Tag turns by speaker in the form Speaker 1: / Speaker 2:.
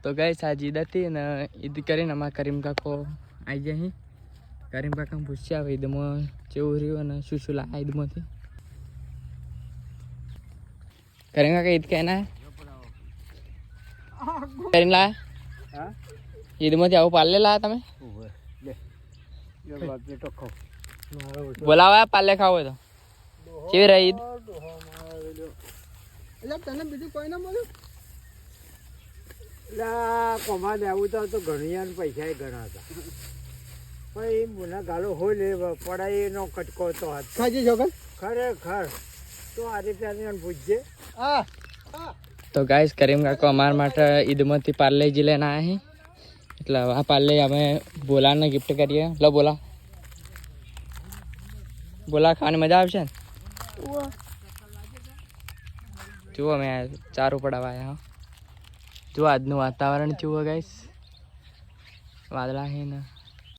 Speaker 1: તો ગાઈસ आज ईद थी ने ईद કરીને અમારા કરીમ કાકો આવી જાય અહીં કરીમ કાકા પૂછ્યા હવે ઈદમાં કેવું રહ્યું અને શું શું લાયા ઈદમાંથી કરીમ કાકા ईद कहना है કરીમ લાયા
Speaker 2: હા
Speaker 1: ઈદમાંથી આવું પાર્લે લાયા તમે
Speaker 2: લે તો ખાઓ
Speaker 1: બોલાવા પાર્લે ખાવ હોય તો કેવી રહી ઈદ
Speaker 2: એટલે તને બીજું કોઈ ના મળ્યું એટલે કોમા દેવું તો ઘણીયા પૈસા ઘણા હતા પણ એ મુના ગાલો હોય લે પડાય એનો કટકો તો હાથ ખાજી છોકર ખરેખર તો આ રીતે પૂછજે હા
Speaker 1: તો ગાઈસ કરીમ કાકો અમારા માટે ઈદમાંથી પાર્લેજી લઈને આવ્યા અહીં એટલે આ પાર્લે અમે બોલાને ગિફ્ટ કરીએ લો બોલા ખાવાની મજા આવશે ને જુઓ અમે ચારું પડાવવા આવ્યા હા જુઓ આજનું વાતાવરણ જુઓ ગાઈસ વાદળા છે ને